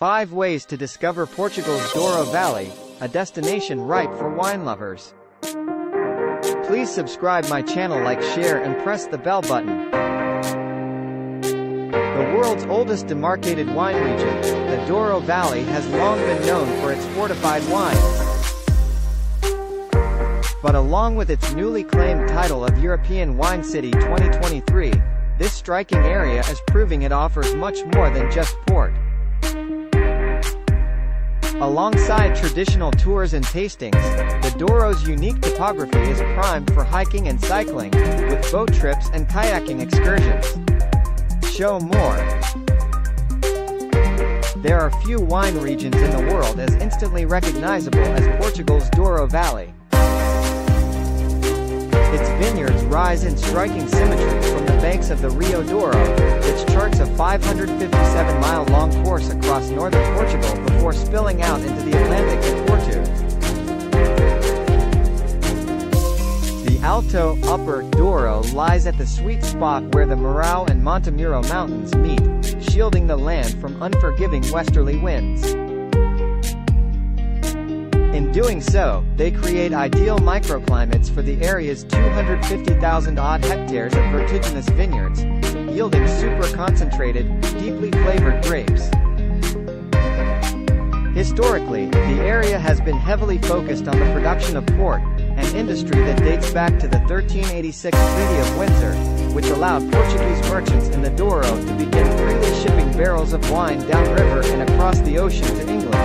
5 ways to discover Portugal's Douro Valley, a destination ripe for wine lovers. Please subscribe my channel, like, share and press the bell button. The world's oldest demarcated wine region, the Douro Valley, has long been known for its fortified wines. But along with its newly claimed title of European Wine City 2023, this striking area is proving it offers much more than just port. Alongside traditional tours and tastings, the Douro's unique topography is primed for hiking and cycling, with boat trips and kayaking excursions. Show more. There are few wine regions in the world as instantly recognizable as Portugal's Douro Valley. Its vineyards rise in striking symmetry from the banks of the Rio Douro, which charts a 557-mile-long course across northern Portugal before spilling out into the Atlantic at Porto. The Alto Upper Douro lies at the sweet spot where the Marau and Montemuro mountains meet, shielding the land from unforgiving westerly winds. In doing so, they create ideal microclimates for the area's 250,000-odd hectares of vertiginous vineyards, yielding super-concentrated, deeply flavored grapes. Historically, the area has been heavily focused on the production of port, an industry that dates back to the 1386 Treaty of Windsor, which allowed Portuguese merchants in the Douro to begin freely shipping barrels of wine downriver and across the ocean to England.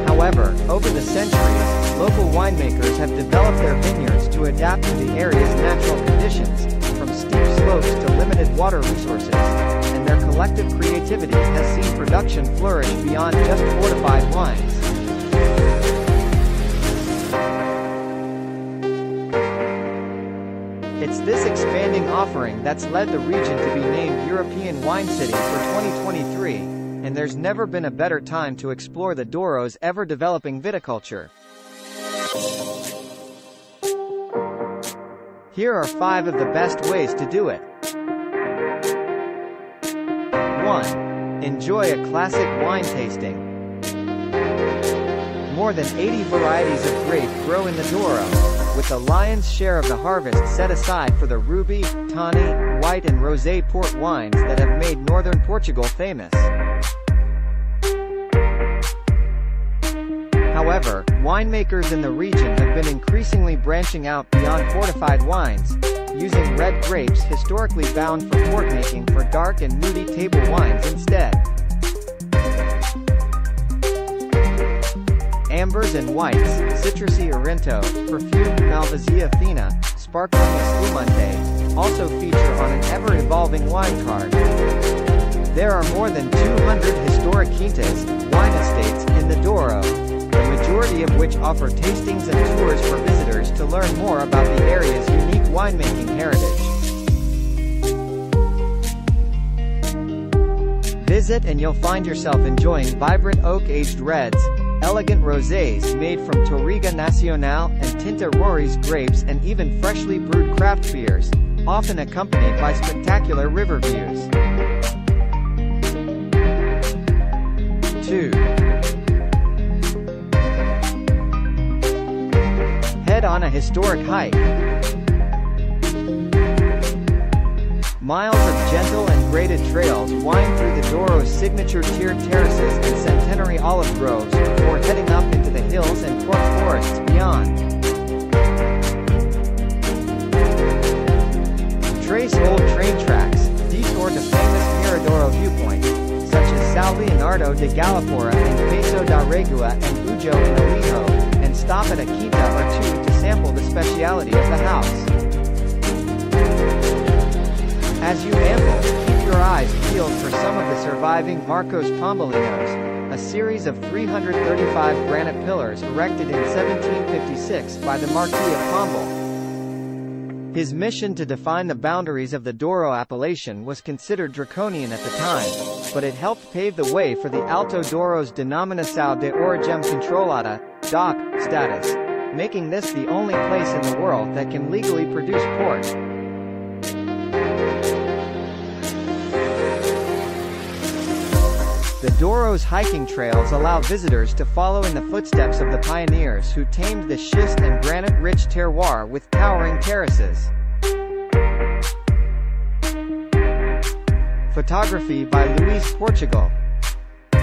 However, over the centuries, local winemakers have developed their vineyards to adapt to the area's natural conditions, from steep slopes to limited water resources, and their collective creativity has seen production flourish beyond just fortified wines. It's this expanding offering that's led the region to be named European Wine City for 2023. And there's never been a better time to explore the Douro's ever-developing viticulture. Here are 5 of the best ways to do it. 1. Enjoy a classic wine tasting. More than 80 varieties of grape grow in the Douro, with the lion's share of the harvest set aside for the ruby, tawny, white and rosé port wines that have made northern Portugal famous. However, winemakers in the region have been increasingly branching out beyond fortified wines, using red grapes historically bound for port making for dark and moody table wines instead. Ambers and whites, citrusy Orinto, perfumed Malvasia fina, sparkling Espumante, also feature on an ever-evolving wine card. There are more than 200 historic quintas, wine estates, in the Douro, the majority of which offer tastings and tours for visitors to learn more about the area's unique winemaking heritage. Visit and you'll find yourself enjoying vibrant oak-aged reds, elegant rosés made from Touriga Nacional and Tinta Roriz grapes, and even freshly brewed craft beers, often accompanied by spectacular river views. 2. Head on a historic hike. Miles of gentle and graded trails wind through the Douro's signature tiered terraces and centenary olive groves before heading up into the hills and cork forests beyond. Trace old train tracks, detour to famous Miradouro viewpoints, such as São Leonardo de Galapora and Paso da Regua and Ujo in Alijo, and stop at a quinta or 2 to sample the speciality of the house. As you amble, keep your eyes peeled for some of the surviving Marcos Pombalinos, a series of 335 granite pillars erected in 1756 by the Marquis of Pombal. His mission to define the boundaries of the Douro appellation was considered draconian at the time, but it helped pave the way for the Alto Douro's Denominação de Origem Controlada, DOC, status, making this the only place in the world that can legally produce port. Douro's hiking trails allow visitors to follow in the footsteps of the pioneers who tamed the schist and granite-rich terroir with towering terraces. Photography by Luis, Portugal. 3.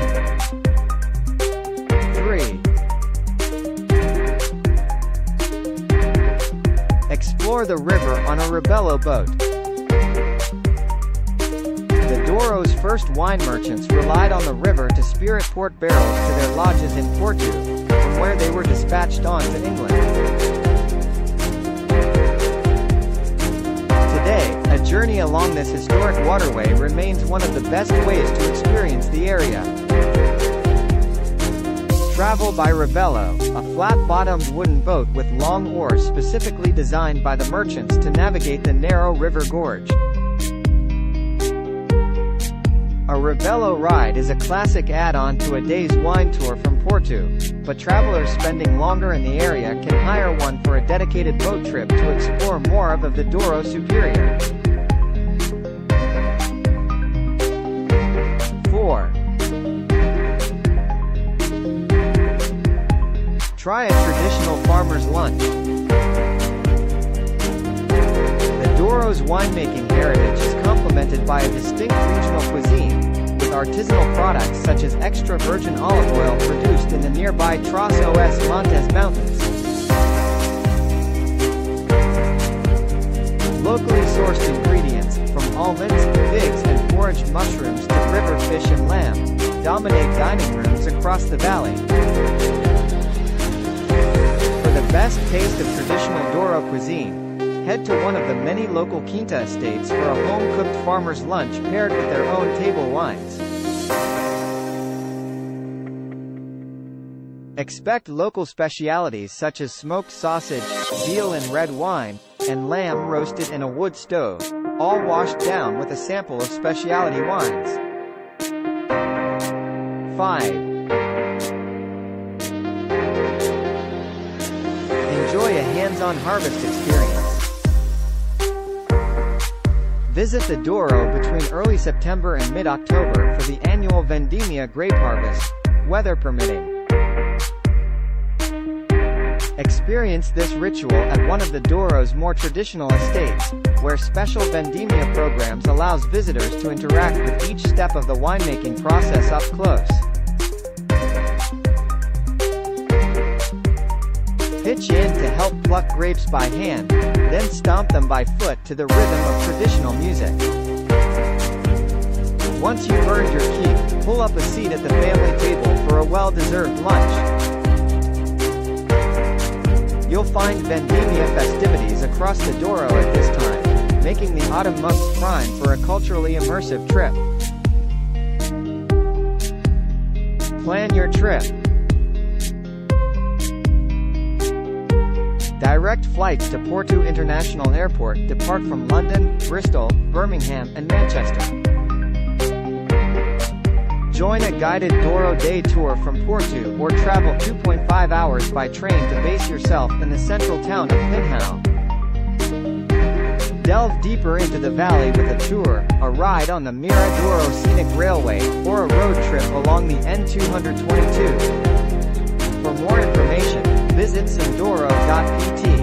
Explore the river on a Rebelo boat. The Douro's first wine merchants relied on the river to spirit port barrels to their lodges in Porto, from where they were dispatched on to England. Today, a journey along this historic waterway remains one of the best ways to experience the area. Travel by Rebelo, a flat-bottomed wooden boat with long oars specifically designed by the merchants to navigate the narrow river gorge. A Rebelo ride is a classic add-on to a day's wine tour from Porto, but travelers spending longer in the area can hire one for a dedicated boat trip to explore more of the Douro Superior. 4. Try a traditional farmer's lunch. The Douro's winemaking heritage is complemented by a distinct regional cuisine, with artisanal products such as extra virgin olive oil produced in the nearby Trás-os-Montes mountains. Locally sourced ingredients, from almonds, figs and foraged mushrooms to river fish and lamb, dominate dining rooms across the valley. For the best taste of traditional Douro cuisine, head to one of the many local quinta estates for a home-cooked farmer's lunch paired with their own table wines. Expect local specialities such as smoked sausage, veal in red wine, and lamb roasted in a wood stove, all washed down with a sample of specialty wines. 5. Enjoy a hands-on harvest experience. Visit the Douro between early September and mid-October for the annual Vendimia grape harvest, weather permitting. Experience this ritual at one of the Douro's more traditional estates, where special Vendimia programs allows visitors to interact with each step of the winemaking process up close. Pitch in to help pluck grapes by hand, then stomp them by foot to the rhythm of traditional music. Once you've earned your keep, pull up a seat at the family table for a well-deserved lunch. You'll find Vendimia festivities across the Douro at this time, making the autumn months prime for a culturally immersive trip. Plan your trip. Direct flights to Porto International Airport depart from London, Bristol, Birmingham and Manchester. Join a guided Douro day tour from Porto or travel 2.5 hours by train to base yourself in the central town of Pinhão. Delve deeper into the valley with a tour, a ride on the Mira Douro Scenic Railway, or a road trip along the N222. For more information, visit sandouro.pt.